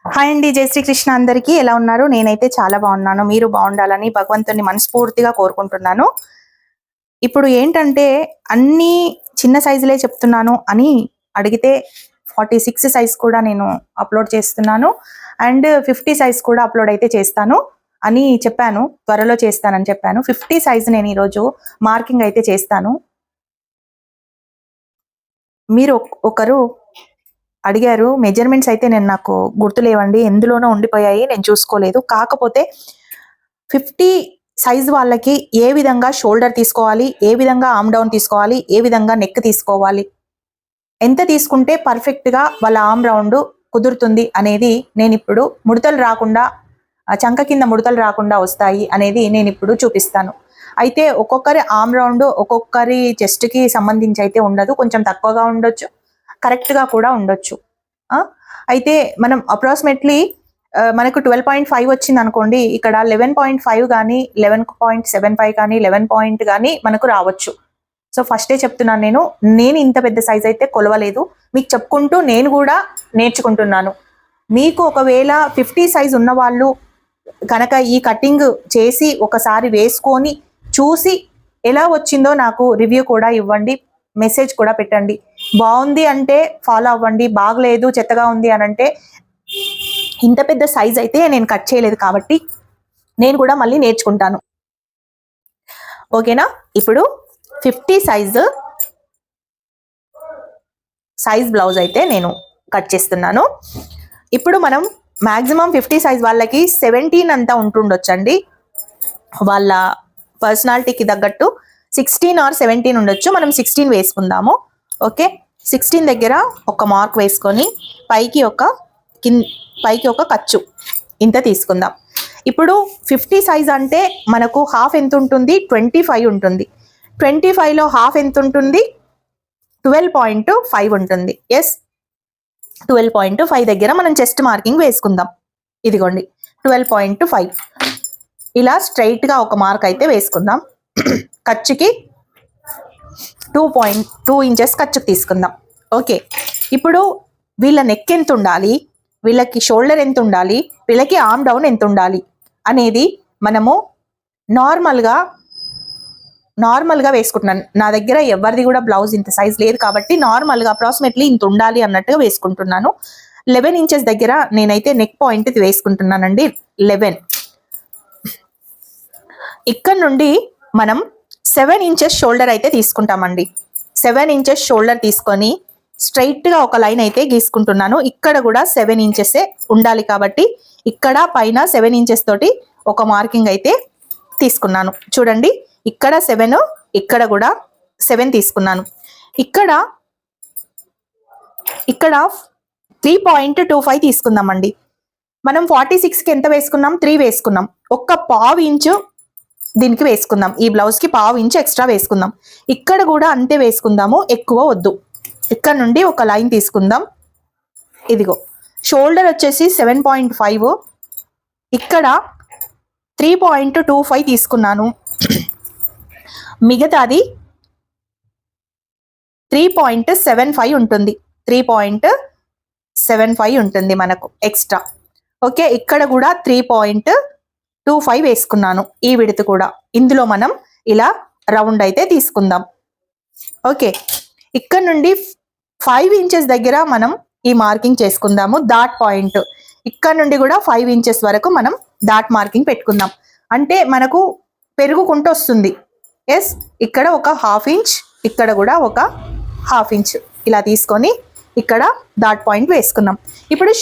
Hi అండి, జై శ్రీకృష్ణ. అందరికీ ఎలా ఉన్నారు? నేనైతే చాలా బాగున్నాను. మీరు బాగుండాలని భగవంతుని మనస్ఫూర్తిగా కోరుకుంటున్నాను. ఇప్పుడు ఏంటంటే అన్ని చిన్న సైజులే చెప్తున్నాను అని అడిగితే 46 సైజ్ కూడా నేను అప్లోడ్ చేస్తున్నాను అండ్ 50 సైజ్ కూడా అప్లోడ్ అయితే చేస్తాను అని చెప్పాను. త్వరలో చేస్తానని చెప్పాను. 50 సైజ్ నేను ఈరోజు మార్కింగ్ అయితే చేస్తాను. మీరు ఒకరు అడిగారు, మెజర్మెంట్స్ అయితే నాకు గుర్తులేవండి, ఎందులోనో ఉండిపోయాయి, నేను చూసుకోలేదు. కాకపోతే 50 సైజ్ వాళ్ళకి ఏ విధంగా షోల్డర్ తీసుకోవాలి, ఏ విధంగా ఆర్మ్ డౌన్ తీసుకోవాలి, ఏ విధంగా నెక్ తీసుకోవాలి, ఎంత తీసుకుంటే పర్ఫెక్ట్గా వాళ్ళ ఆర్మ్ రౌండ్ కుదురుతుంది అనేది నేను ఇప్పుడు ముడతలు రాకుండా, చంక కింద ముడతలు రాకుండా వస్తాయి అనేది నేను ఇప్పుడు చూపిస్తాను. అయితే ఒక్కొక్కరి ఆర్మ్ రౌండ్ ఒక్కొక్కరి చెస్ట్కి సంబంధించి అయితే ఉండదు, కొంచెం తక్కువగా ఉండొచ్చు, కరెక్ట్గా కూడా ఉండొచ్చు. అయితే మనం అప్రాక్సిమేట్లీ మనకు 12.5 వచ్చింది అనుకోండి, ఇక్కడ 11.5 కానీ 11.75 కానీ 11 కానీ మనకు రావచ్చు. సో ఫస్టే చెప్తున్నాను, నేను ఇంత పెద్ద సైజ్ అయితే కొలవలేదు, మీకు చెప్పుకుంటూ నేను కూడా నేర్చుకుంటున్నాను. మీకు ఒకవేళ 50 సైజ్ ఉన్న వాళ్ళు కనుక ఈ కటింగ్ చేసి ఒకసారి వేసుకొని చూసి ఎలా వచ్చిందో నాకు రివ్యూ కూడా ఇవ్వండి, మెసేజ్ కూడా పెట్టండి. బాగుంది అంటే ఫాలో అవ్వండి, బాగలేదు చెత్తగా ఉంది అని అంటే, ఇంత పెద్ద సైజ్ అయితే నేను కట్ చేయలేదు కాబట్టి నేను కూడా మళ్ళీ నేర్చుకుంటాను. ఓకేనా? ఇప్పుడు 50 సైజ్ బ్లౌజ్ అయితే నేను కట్ చేస్తున్నాను. ఇప్పుడు మనం మ్యాక్సిమం 50 సైజ్ వాళ్ళకి 17 అంతా ఉంటుండొచ్చండి, వాళ్ళ పర్సనాలిటీకి తగ్గట్టు 16 ఆర్ 17 ఉండొచ్చు. మనం 16 వేసుకుందాము. ఓకే, 16 దగ్గర ఒక మార్క్ వేసుకొని పైకి ఒక ఖర్చు ఇంత తీసుకుందాం. ఇప్పుడు 50 సైజ్ అంటే మనకు హాఫ్ ఎంత ఉంటుంది? 25 ఉంటుంది. 25లో హాఫ్ ఎంత ఉంటుంది? 12.5 ఉంటుంది. ఎస్, 12.5 దగ్గర మనం చెస్ట్ మార్కింగ్ వేసుకుందాం. ఇదిగోండి 12.5. ఇలా స్ట్రైట్గా ఒక మార్క్ అయితే వేసుకుందాం. ఖర్చుకి 2.2 ఇంచెస్ ఖర్చుకు తీసుకుందాం. ఓకే, ఇప్పుడు వీళ్ళ నెక్ ఎంత ఉండాలి, వీళ్ళకి షోల్డర్ ఎంత ఉండాలి, వీళ్ళకి ఆర్మ్ డౌన్ ఎంత ఉండాలి అనేది మనము నార్మల్గా వేసుకుంటున్నాను. నా దగ్గర ఎవరిది కూడా బ్లౌజ్ ఇంత సైజ్ లేదు కాబట్టి నార్మల్గా అప్రాక్సిమేట్లీ ఇంత ఉండాలి అన్నట్టుగా వేసుకుంటున్నాను. 11 ఇంచెస్ దగ్గర నేనైతే నెక్ పాయింట్ వేసుకుంటున్నానండి. 11. ఇక్కడ నుండి మనం 7 ఇంచెస్ షోల్డర్ అయితే తీసుకుంటామండి. 7 ఇంచెస్ షోల్డర్ తీసుకొని స్ట్రైట్గా ఒక లైన్ అయితే గీసుకుంటున్నాను. ఇక్కడ కూడా 7 ఇంచెస్ ఉండాలి కాబట్టి ఇక్కడ పైన 7 ఇంచెస్ తోటి ఒక మార్కింగ్ అయితే తీసుకున్నాను. చూడండి, ఇక్కడ 7, ఇక్కడ కూడా 7 తీసుకున్నాను. ఇక్కడ 3.25 తీసుకుందామండి. మనం 46కి ఎంత వేసుకున్నాం? 3 వేసుకున్నాం. ఒక్క పావు ఇంచు దీనికి వేసుకుందాం, ఈ బ్లౌజ్కి పావు ఇంచు ఎక్స్ట్రా వేసుకుందాం. ఇక్కడ కూడా అంతే వేసుకుందాము, ఎక్కువ వద్దు. ఇక్కడ నుండి ఒక లైన్ తీసుకుందాం. ఇదిగో షోల్డర్ వచ్చేసి 7.5, ఇక్కడ 3.25 తీసుకున్నాను. మిగతాది 3.75 ఉంటుంది. 3.75 ఉంటుంది మనకు ఎక్స్ట్రా. ఓకే, ఇక్కడ కూడా 3.25 వేసుకున్నాను. ఈ విడత కూడా ఇందులో మనం ఇలా రౌండ్ అయితే తీసుకుందాం. ఓకే, ఇక్కడ నుండి 5 ఇంచెస్ దగ్గర మనం ఈ మార్కింగ్ చేసుకుందాము. డాట్ పాయింట్ ఇక్కడ నుండి కూడా 5 ఇంచెస్ వరకు మనం డాట్ మార్కింగ్ పెట్టుకుందాం. అంటే మనకు పెరుగుకుంటూ వస్తుంది. ఎస్, ఇక్కడ ఒక హాఫ్ ఇంచ్, ఇక్కడ కూడా ఒక హాఫ్ ఇంచ్ ఇలా తీసుకొని ఇక్కడ డాట్ పాయింట్ వేసుకున్నాం. ఇప్పుడు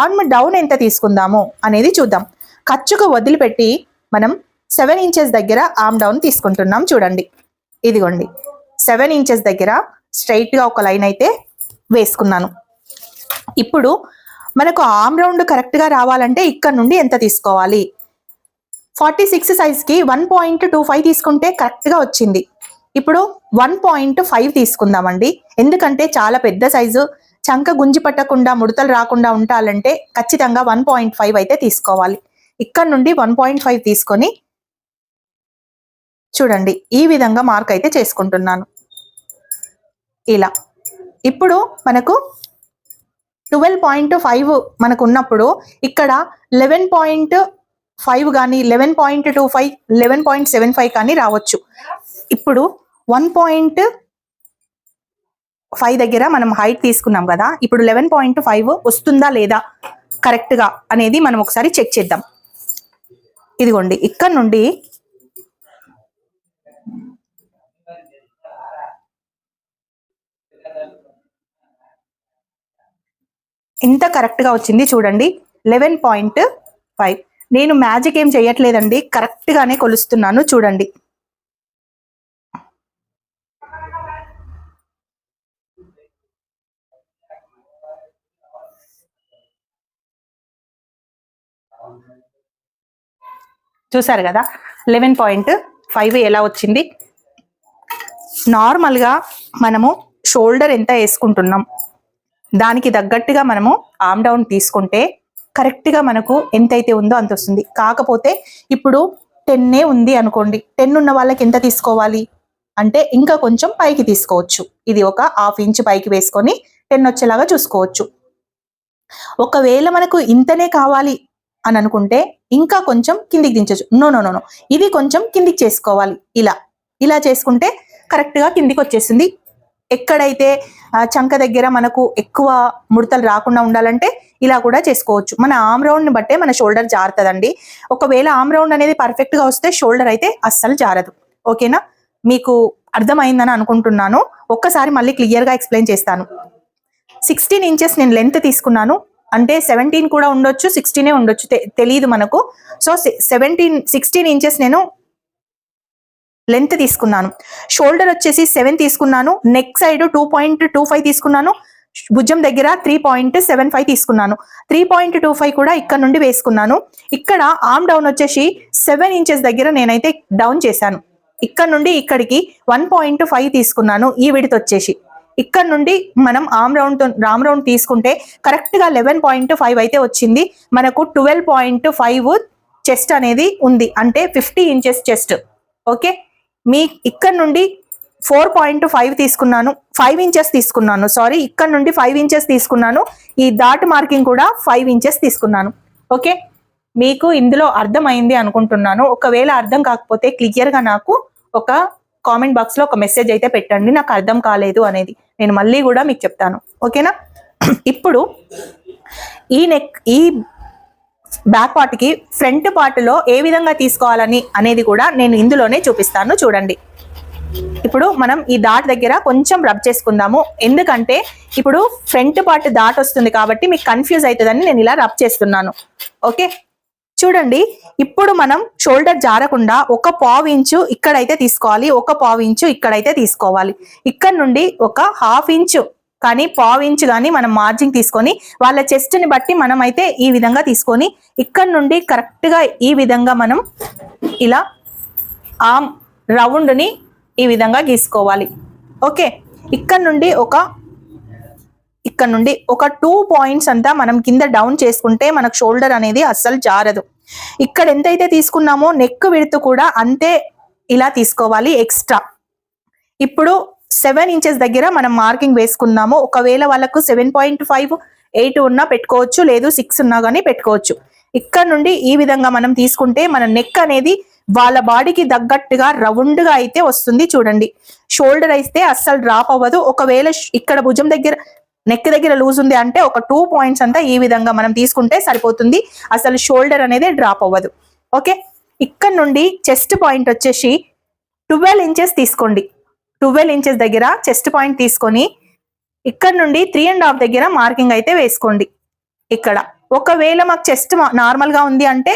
ఆర్మ్ డౌన్ ఎంత తీసుకుందాము అనేది చూద్దాం. ఖర్చుకు వదిలిపెట్టి మనం 7 ఇంచెస్ దగ్గర ఆర్మ్ డౌన్ తీసుకుంటున్నాం. చూడండి, ఇదిగోండి 7 ఇంచెస్ దగ్గర స్ట్రైట్గా ఒక లైన్ అయితే వేసుకున్నాను. ఇప్పుడు మనకు ఆర్మ్ రౌండ్ కరెక్ట్గా రావాలంటే ఇక్కడ నుండి ఎంత తీసుకోవాలి? 46 సైజ్కి 1.25 తీసుకుంటే కరెక్ట్గా వచ్చింది. ఇప్పుడు 1.5 తీసుకుందామండి, ఎందుకంటే చాలా పెద్ద సైజు, చంక గుంజి పట్టకుండా ముడతలు రాకుండా ఉండాలంటే ఖచ్చితంగా 1.5 అయితే తీసుకోవాలి. ఇక్కడ నుండి 1.5 తీసుకొని చూడండి ఈ విధంగా మార్క్ అయితే చేసుకుంటున్నాను ఇలా. ఇప్పుడు మనకు 12.5 మనకు ఉన్నప్పుడు ఇక్కడ 11.5 కానీ 11.25 11.75 కానీ రావచ్చు. ఇప్పుడు 1.5 దగ్గర మనం హైట్ తీసుకున్నాం కదా, ఇప్పుడు 11.5 వస్తుందా లేదా కరెక్ట్ గా అనేది మనం ఒకసారి చెక్ చేద్దాం. ఇదిగోండి, ఇక్కడ నుండి ఇంత కరెక్ట్ గా వచ్చింది చూడండి, 11.5. నేను మ్యాజిక్ ఏం చేయట్లేదండి, కరెక్ట్ గానే కొలుస్తున్నాను చూడండి. చూసారు కదా 11.5 ఎలా వచ్చింది. నార్మల్ గా మనము షోల్డర్ ఎంత వేసుకుంటున్నాం దానికి తగ్గట్టుగా మనము ఆర్మ్ డౌన్ తీసుకుంటే కరెక్ట్ గా మనకు ఎంతైతే ఉందో అంత వస్తుంది. కాకపోతే ఇప్పుడు 10 ఉంది అనుకోండి, 10 ఉన్న వాళ్ళకి ఎంత తీసుకోవాలి అంటే ఇంకా కొంచెం పైకి తీసుకోవచ్చు. ఇది ఒక 1/2 ఇంచ్ పైకి వేసుకొని 10 వచ్చేలాగా చూసుకోవచ్చు. ఒకవేళ మనకు ఇంతనే కావాలి అని అనుకుంటే ఇంకా కొంచెం కిందికి దించవచ్చు. నో, ఇది కొంచెం కిందికి చేసుకోవాలి. ఇలా చేసుకుంటే కరెక్ట్ గా కిందికి వచ్చేస్తుంది. ఎక్కడైతే చంక దగ్గర మనకు ఎక్కువ ముడతలు రాకుండా ఉండాలంటే ఇలా కూడా చేసుకోవచ్చు. మన ఆర్మ్ రౌండ్ ని బట్టే మన షోల్డర్ జారుతుందండి. ఒకవేళ ఆర్మ్ రౌండ్ అనేది పర్ఫెక్ట్ గా వస్తే షోల్డర్ అయితే అస్సలు జారదు. ఓకేనా, మీకు అర్థమైందని అనుకుంటున్నాను. ఒక్కసారి మళ్ళీ క్లియర్ గా ఎక్స్ప్లెయిన్ చేస్తాను. 16 ఇంచెస్ నేను లెంత్ తీసుకున్నాను, అంటే 17 కూడా ఉండొచ్చు, 16 ఉండొచ్చు, తెలియదు మనకు. సో 16 ఇంచెస్ నేను లెంత్ తీసుకున్నాను. షోల్డర్ వచ్చేసి 7 తీసుకున్నాను, నెక్ సైడ్ 2.25 తీసుకున్నాను, భుజం దగ్గర 3.75 తీసుకున్నాను. 3.25 కూడా ఇక్కడ నుండి వేసుకున్నాను. ఇక్కడ ఆర్మ్ డౌన్ వచ్చేసి 7 ఇంచెస్ దగ్గర నేనైతే డౌన్ చేశాను. ఇక్కడ నుండి ఇక్కడికి 1.5 తీసుకున్నాను. ఈ విడత్ వచ్చేసి ఇక్కడ నుండి మనం ఆర్మ్ రౌండ్ తీసుకుంటే కరెక్ట్ గా 11.5 అయితే వచ్చింది. మనకు 12.5 చెస్ట్ అనేది ఉంది, అంటే 50 ఇంచెస్ చెస్ట్. ఓకే, మీ ఇక్కడ నుండి 4.5 తీసుకున్నాను, 5 ఇంచెస్ తీసుకున్నాను, సారీ, ఇక్కడ నుండి 5 ఇంచెస్ తీసుకున్నాను. ఈ డాట్ మార్కింగ్ కూడా 5 ఇంచెస్ తీసుకున్నాను. ఓకే, మీకు ఇందులో అర్థమైంది అనుకుంటున్నాను. ఒకవేళ అర్థం కాకపోతే క్లియర్ గా నాకు ఒక కామెంట్ బాక్స్ లో ఒక మెసేజ్ అయితే పెట్టండి, నాకు అర్థం కాలేదు అనేది, నేను మళ్ళీ కూడా మీకు చెప్తాను. ఓకేనా, ఇప్పుడు ఈ బ్యాక్ పార్ట్ కి ఫ్రంట్ పార్ట్ లో ఏ విధంగా తీసుకోవాలని అనేది కూడా నేను ఇందులోనే చూపిస్తాను చూడండి. ఇప్పుడు మనం ఈ డాట్ దగ్గర కొంచెం రబ్ చేసుకుందాము, ఎందుకంటే ఇప్పుడు ఫ్రంట్ పార్ట్ డాట్ వస్తుంది కాబట్టి మీకు కన్ఫ్యూజ్ అవుతుందని నేను ఇలా రబ్ చేస్తున్నాను. ఓకే, చూడండి, ఇప్పుడు మనం షోల్డర్ జారకుండా 1/4 ఇంచు ఇక్కడైతే తీసుకోవాలి, 1/4 ఇంచు ఇక్కడైతే తీసుకోవాలి. ఇక్కడ నుండి 1/2 ఇంచు కానీ 1/4 ఇంచు కానీ మనం మార్జిన్ తీసుకొని వాళ్ళ చెస్ట్ ని బట్టి మనం అయితే ఈ విధంగా తీసుకొని ఇక్కడ నుండి కరెక్ట్ గా ఈ విధంగా మనం ఇలా ఆర్మ్ రౌండ్ ని ఈ విధంగా గీసుకోవాలి. ఓకే, ఇక్కడ నుండి ఒక 2 పాయింట్స్ అంతా మనం కింద డౌన్ చేసుకుంటే మనకు షోల్డర్ అనేది అస్సలు జారదు. ఇక్కడ ఎంతైతే తీసుకున్నామో నెక్ విడ్త్ కూడా అంతే ఇలా తీసుకోవాలి ఎక్స్ట్రా. ఇప్పుడు 7 ఇంచెస్ దగ్గర మనం మార్కింగ్ వేసుకుందాము. ఒకవేళ వాళ్ళకు 7.5 8 ఉన్నా పెట్టుకోవచ్చు, లేదు 6 ఉన్నా కానీ పెట్టుకోవచ్చు. ఇక్కడ నుండి ఈ విధంగా మనం తీసుకుంటే మన నెక్ అనేది వాళ్ళ బాడీకి తగ్గట్టుగా రౌండ్ గా అయితే వస్తుంది చూడండి. షోల్డర్ అయితే అస్సలు డ్రాప్ అవ్వదు. ఒకవేళ ఇక్కడ భుజం దగ్గర నెక్ దగ్గర లూజ్ ఉంది అంటే ఒక 2 పాయింట్స్ అంతా ఈ విధంగా మనం తీసుకుంటే సరిపోతుంది, అసలు షోల్డర్ అనేది డ్రాప్ అవ్వదు. ఓకే, ఇక్కడ నుండి చెస్ట్ పాయింట్ వచ్చేసి 12 ఇంచెస్ తీసుకోండి. 12 ఇంచెస్ దగ్గర చెస్ట్ పాయింట్ తీసుకొని ఇక్కడ నుండి 3.5 దగ్గర మార్కింగ్ అయితే వేసుకోండి. ఇక్కడ ఒకవేళ మాకు చెస్ట్ నార్మల్ గా ఉంది అంటే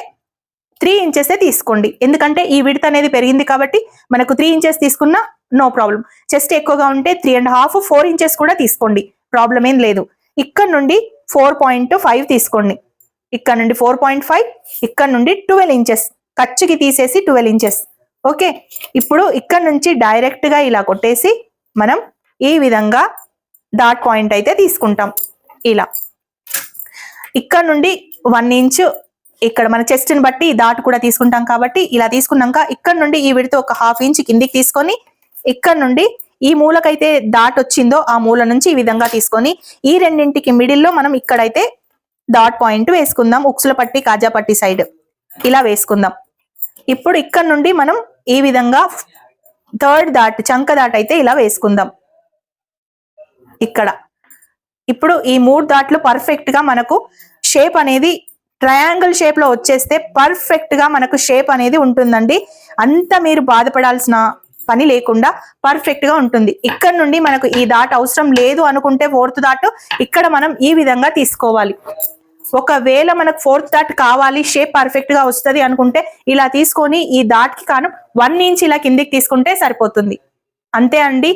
3 ఇంచెస్ తీసుకోండి, ఎందుకంటే ఈ విడ్త్ అనేది పెరిగింది కాబట్టి మనకు 3 ఇంచెస్ తీసుకున్నా నో ప్రాబ్లం. చెస్ట్ ఎక్కువగా ఉంటే 3.5 4 ఇంచెస్ కూడా తీసుకోండి, ప్రాబ్లం ఏం లేదు. ఇక్కడ నుండి 4.5 తీసుకోండి, ఇక్కడ నుండి 4.5, ఇక్కడ నుండి 12 ఇంచెస్ ఖర్చుకి తీసేసి 12 ఇంచెస్. ఓకే, ఇప్పుడు ఇక్కడ నుంచి డైరెక్ట్ గా ఇలా కొట్టేసి మనం ఈ విధంగా డాట్ పాయింట్ అయితే తీసుకుంటాం. ఇలా ఇక్కడ నుండి 1 ఇంచు ఇక్కడ మన చెస్ట్ ని బట్టి డాట్ కూడా తీసుకుంటాం కాబట్టి ఇలా తీసుకున్నాక ఇక్కడ నుండి ఈ విడత ఒక 1/2 ఇంచ్ కిందికి తీసుకొని ఇక్కడ నుండి ఈ మూలకైతే డాట్ వచ్చిందో ఆ మూల నుంచి ఈ విధంగా తీసుకొని ఈ రెండింటికి మిడిల్లో మనం ఇక్కడైతే డాట్ పాయింట్ వేసుకుందాం. ఉక్సుల పట్టి కాజా పట్టి సైడ్ ఇలా వేసుకుందాం. ఇప్పుడు ఇక్కడ నుండి మనం ఈ విధంగా థర్డ్ డాట్ చంక డాట్ అయితే ఇలా వేసుకుందాం ఇక్కడ. ఇప్పుడు ఈ 3 డాట్లు పర్ఫెక్ట్ గా మనకు షేప్ అనేది ట్రయాంగిల్ షేప్ లో వచ్చేస్తే పర్ఫెక్ట్ గా మనకు షేప్ అనేది ఉంటుందండి. అంత మీరు బాధపడాల్సిన పని లేకుండా పర్ఫెక్ట్ గా ఉంటుంది. ఇక్కడ నుండి మనకు ఈ డాట్ అవసరం లేదు అనుకుంటే 4th డాట్ ఇక్కడ మనం ఈ విధంగా తీసుకోవాలి. ఒకవేళ మనకు 4th డాట్ కావాలి షేప్ పర్ఫెక్ట్ గా వస్తుంది అనుకుంటే ఇలా తీసుకొని ఈ డాట్ కి కాను 1 ఇంచ్ ఇలా కిందికి తీసుకుంటే సరిపోతుంది. అంతే అండి.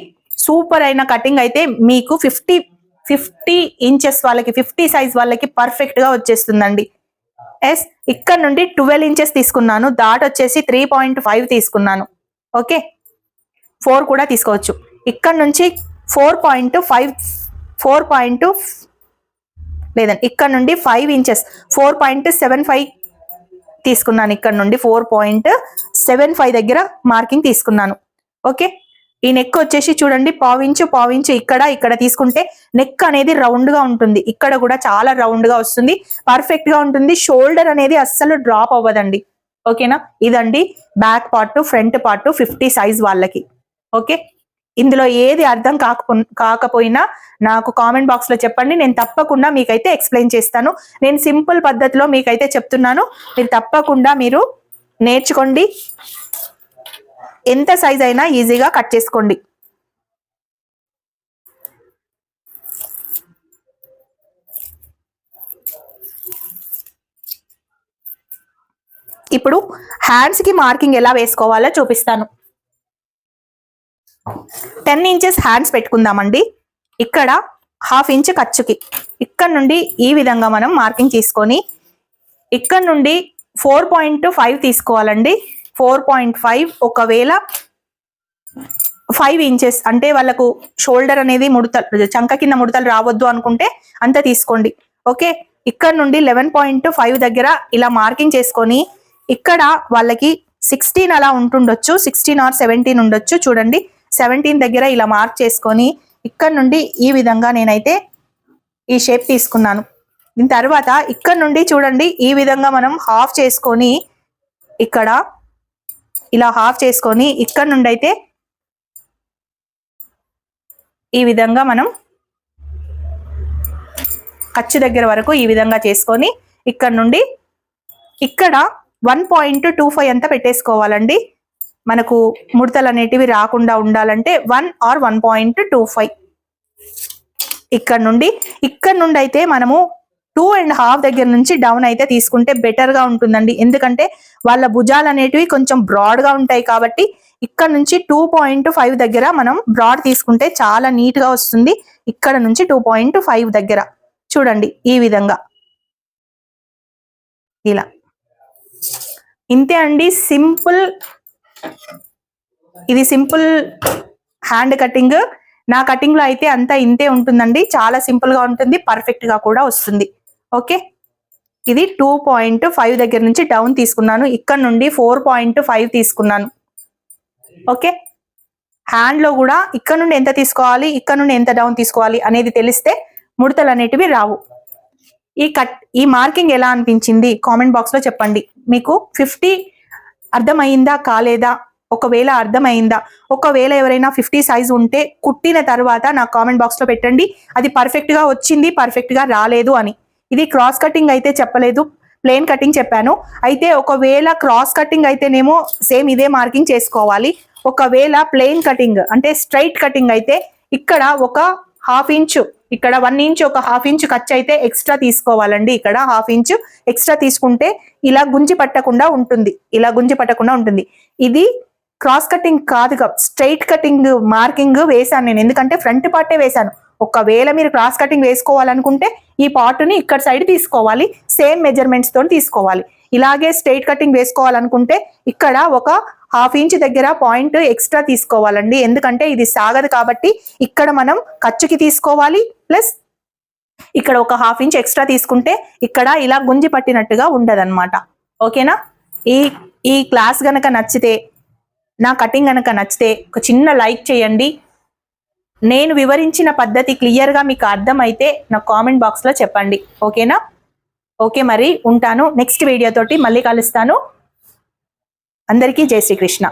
సూపర్ అయిన కటింగ్ అయితే మీకు 50 ఇంచెస్ వాళ్ళకి 50 సైజ్ వాళ్ళకి పర్ఫెక్ట్ గా వచ్చేస్తుందండి. ఎస్ ఇక్కడ నుండి 12 ఇంచెస్ తీసుకున్నాను. డాట్ వచ్చేసి 3.5 తీసుకున్నాను. ఓకే 4 కూడా తీసుకోవచ్చు. ఇక్కడ నుంచి 4.5 లేదండి ఇక్కడ నుండి 5 ఇంచెస్ 4.75 తీసుకున్నాను. ఇక్కడ నుండి 4.75 దగ్గర మార్కింగ్ తీసుకున్నాను. ఓకే ఈ నెక్ వచ్చేసి చూడండి పావించు ఇక్కడ తీసుకుంటే నెక్ అనేది రౌండ్ గా ఉంటుంది. ఇక్కడ కూడా చాలా రౌండ్ గా వస్తుంది. పర్ఫెక్ట్ గా ఉంటుంది. షోల్డర్ అనేది అస్సలు డ్రాప్ అవ్వదండి. ఓకేనా ఇదండి back part front part 50 size వాళ్ళకి. ఓకే ఇందులో ఏది అర్థం కాకపోయినా నాకు కామెంట్ బాక్స్ లో చెప్పండి. నేను తప్పకుండా మీకైతే ఎక్స్ప్లెయిన్ చేస్తాను. నేను సింపుల్ పద్ధతిలో మీకైతే చెప్తున్నాను. మీరు తప్పకుండా మీరు నేర్చుకోండి. ఎంత సైజ్ అయినా ఈజీగా కట్ చేసుకోండి. ఇప్పుడు హ్యాండ్స్ కి మార్కింగ్ ఎలా వేసుకోవాలో చూపిస్తాను. 10 ఇంచెస్ హ్యాండ్స్ పెట్టుకుందామండి. ఇక్కడ 1/2 ఇంచ్ ఖర్చుకి ఇక్కడ నుండి ఈ విధంగా మనం మార్కింగ్ తీసుకొని ఇక్కడ నుండి 4.5 తీసుకోవాలండి. 4.5 ఒకవేళ 5 ఇంచెస్ అంటే వాళ్ళకు షోల్డర్ అనేది ముడతలు చంక కింద ముడతలు రావద్దు అనుకుంటే అంత తీసుకోండి. ఓకే ఇక్కడ నుండి 11.5 దగ్గర ఇలా మార్కింగ్ చేసుకొని ఇక్కడ వాళ్ళకి 16 అలా ఉంటుండొచ్చు. 16 or 17 ఉండొచ్చు. చూడండి 17 దగ్గర ఇలా మార్క్ చేసుకొని ఇక్కడ నుండి ఈ విధంగా నేనైతే ఈ షేప్ తీసుకున్నాను. దీని తర్వాత ఇక్కడ నుండి చూడండి ఈ విధంగా మనం హాఫ్ చేసుకొని ఇక్కడ ఇలా హాఫ్ చేసుకొని ఇక్కడ నుండి అయితే ఈ విధంగా మనం ఖర్చు దగ్గర వరకు ఈ విధంగా చేసుకొని ఇక్కడ నుండి ఇక్కడ 1.25 అంతా పెట్టేసుకోవాలండి. మనకు ముడతలు అనేటివి రాకుండా ఉండాలంటే 1 or 1.25 ఇక్కడ నుండి అయితే మనము 2.5 దగ్గర నుంచి డౌన్ అయితే తీసుకుంటే బెటర్ గా ఉంటుందండి. ఎందుకంటే వాళ్ళ భుజాలు అనేటివి కొంచెం బ్రాడ్ గా ఉంటాయి కాబట్టి ఇక్కడ నుంచి 2.5 దగ్గర మనం బ్రాడ్ తీసుకుంటే చాలా నీట్ గా వస్తుంది. ఇక్కడ నుంచి 2.5 దగ్గర చూడండి ఈ విధంగా ఇలా. ఇంతే అండి సింపుల్. ఇది సింపుల్ హ్యాండ్ కటింగ్. నా కటింగ్ లో అయితే అంతా ఇంతే ఉంటుందండి. చాలా సింపుల్ గా ఉంటుంది. పర్ఫెక్ట్ గా కూడా వస్తుంది. ఓకే ఇది 2.5 దగ్గర నుంచి డౌన్ తీసుకున్నాను. ఇక్కడ నుండి 4.5 తీసుకున్నాను. ఓకే హ్యాండ్ లో కూడా ఇక్కడ నుండి ఎంత తీసుకోవాలి ఇక్కడ నుండి ఎంత డౌన్ తీసుకోవాలి అనేది తెలిస్తే ముడతలు అనేటివి రావు. ఈ మార్కింగ్ ఎలా అనిపించింది కామెంట్ బాక్స్ లో చెప్పండి. మీకు 50 అర్థమైందా కాలేదా? ఒకవేళ అర్థమైందా, ఒకవేళ ఎవరైనా 50 సైజ్ ఉంటే కుట్టిన తర్వాత నాకు కామెంట్ బాక్స్ లో పెట్టండి. అది పర్ఫెక్ట్ గా వచ్చింది పర్ఫెక్ట్ గా రాలేదు అని. ఇది క్రాస్ కటింగ్ అయితే చెప్పలేదు, ప్లేన్ కటింగ్ చెప్పాను. అయితే ఒకవేళ క్రాస్ కటింగ్ అయితేనేమో సేమ్ ఇదే మార్కింగ్ చేసుకోవాలి. ఒకవేళ ప్లేన్ కటింగ్ అంటే స్ట్రైట్ కటింగ్ అయితే ఇక్కడ ఒక 1/2 ఇంచు ఇక్కడ 1 ఇంచ్ ఒక 1/2 ఇంచ్ ఖర్చు అయితే ఎక్స్ట్రా తీసుకోవాలండి. ఇక్కడ 1/2 ఇంచ్ ఎక్స్ట్రా తీసుకుంటే ఇలా గుంజి పట్టకుండా ఉంటుంది. ఇది క్రాస్ కటింగ్ కాదుగా స్ట్రైట్ కటింగ్ మార్కింగ్ వేసాను నేను. ఎందుకంటే ఫ్రంట్ పార్టే వేసాను. ఒకవేళ మీరు క్రాస్ కటింగ్ వేసుకోవాలనుకుంటే ఈ పార్ట్ ని ఇక్కడ సైడ్ తీసుకోవాలి. సేమ్ మెజర్మెంట్స్ తో తీసుకోవాలి. ఇలాగే స్ట్రైట్ కటింగ్ వేసుకోవాలనుకుంటే ఇక్కడ ఒక 1/2 ఇంచ్ దగ్గర పాయింట్ ఎక్స్ట్రా తీసుకోవాలండి. ఎందుకంటే ఇది సాగదు కాబట్టి ఇక్కడ మనం ఖర్చుకి తీసుకోవాలి. ప్లస్ ఇక్కడ ఒక 1/2 ఇంచ్ ఎక్స్ట్రా తీసుకుంటే ఇక్కడ ఇలా గుంజి పట్టినట్టుగా ఉండదన్నమాట. ఓకేనా? ఈ క్లాస్ గనక నచ్చితే, నా కటింగ్ గనక నచ్చితే ఒక చిన్న లైక్ చేయండి. నేను వివరించిన పద్ధతి క్లియర్గా మీకు అర్థమైతే నాకు కామెంట్ బాక్స్లో చెప్పండి. ఓకేనా? ఓకే, మరి ఉంటాను. నెక్స్ట్ వీడియో తోటి మళ్ళీ కలుస్తాను. అందరికీ జై శ్రీకృష్ణ.